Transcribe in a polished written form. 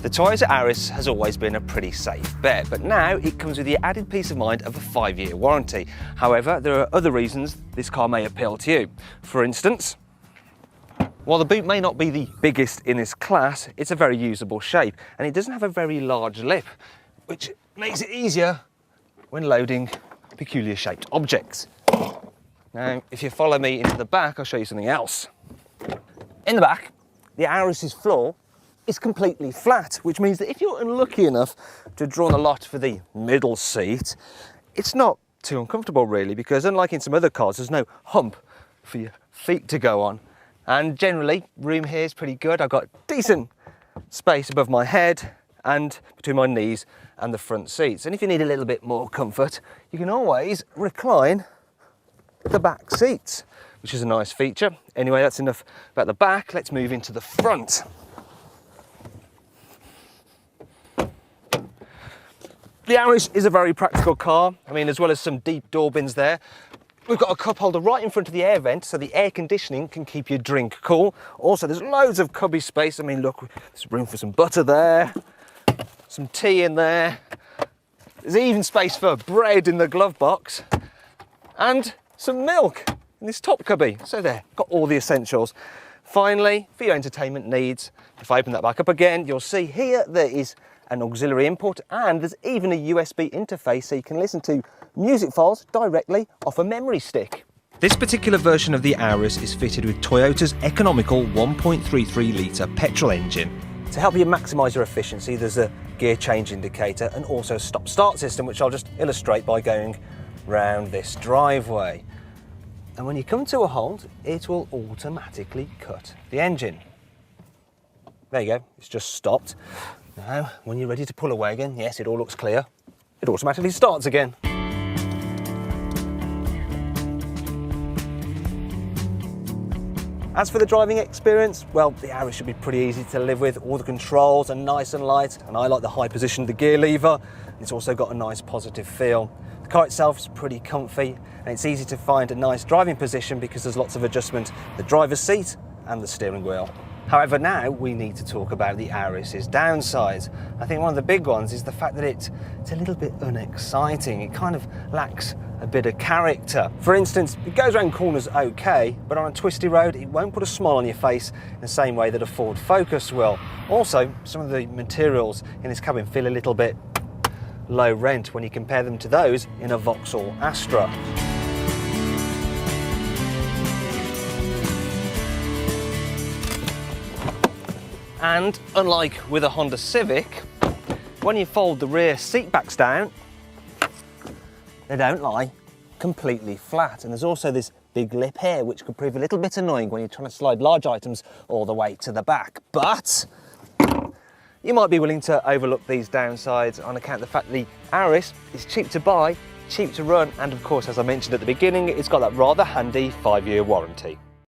The Toyota Auris has always been a pretty safe bet, but now it comes with the added peace of mind of a 5-year warranty. However, there are other reasons this car may appeal to you. For instance, while the boot may not be the biggest in this class, it's a very usable shape, and it doesn't have a very large lip, which makes it easier when loading peculiar shaped objects. Now, if you follow me into the back, I'll show you something else. In the back, the Auris's floor is completely flat, which means that if you're unlucky enough to draw a lot for the middle seat, it's not too uncomfortable really, because unlike in some other cars, there's no hump for your feet to go on. And generally, room here is pretty good. I've got decent space above my head and between my knees and the front seats. And if you need a little bit more comfort, you can always recline the back seats, which is a nice feature. Anyway, that's enough about the back. Let's move into the front. The Auris is a very practical car. I mean, as well as some deep door bins there, we've got a cup holder right in front of the air vent, so the air conditioning can keep your drink cool. Also, there's loads of cubby space. I mean, look, there's room for some butter there, some tea in there. There's even space for bread in the glove box and some milk in this top cubby. So there, got all the essentials. Finally, for your entertainment needs, if I open that back up again, you'll see here there is an auxiliary input, and there's even a USB interface so you can listen to music files directly off a memory stick. This particular version of the Auris is fitted with Toyota's economical 1.33 litre petrol engine. To help you maximise your efficiency, there's a gear change indicator and also a stop-start system, which I'll just illustrate by going round this driveway. And when you come to a halt, it will automatically cut the engine. There you go, it's just stopped. Now, when you're ready to pull away again, yes, it all looks clear, it automatically starts again. As for the driving experience, well, the Auris should be pretty easy to live with. All the controls are nice and light, and I like the high position of the gear lever. It's also got a nice positive feel. The car itself is pretty comfy, and it's easy to find a nice driving position because there's lots of adjustment, the driver's seat and the steering wheel. However, now we need to talk about the Auris's downsides. I think one of the big ones is the fact that it's a little bit unexciting. It kind of lacks a bit of character. For instance, it goes around corners okay, but on a twisty road, it won't put a smile on your face in the same way that a Ford Focus will. Also, some of the materials in this cabin feel a little bit low rent when you compare them to those in a Vauxhall Astra. And unlike with a Honda Civic, when you fold the rear seat backs down, they don't lie completely flat. And there's also this big lip here, which could prove a little bit annoying when you're trying to slide large items all the way to the back. But you might be willing to overlook these downsides on account of the fact that the Auris is cheap to buy, cheap to run, and of course, as I mentioned at the beginning, it's got that rather handy 5-year warranty.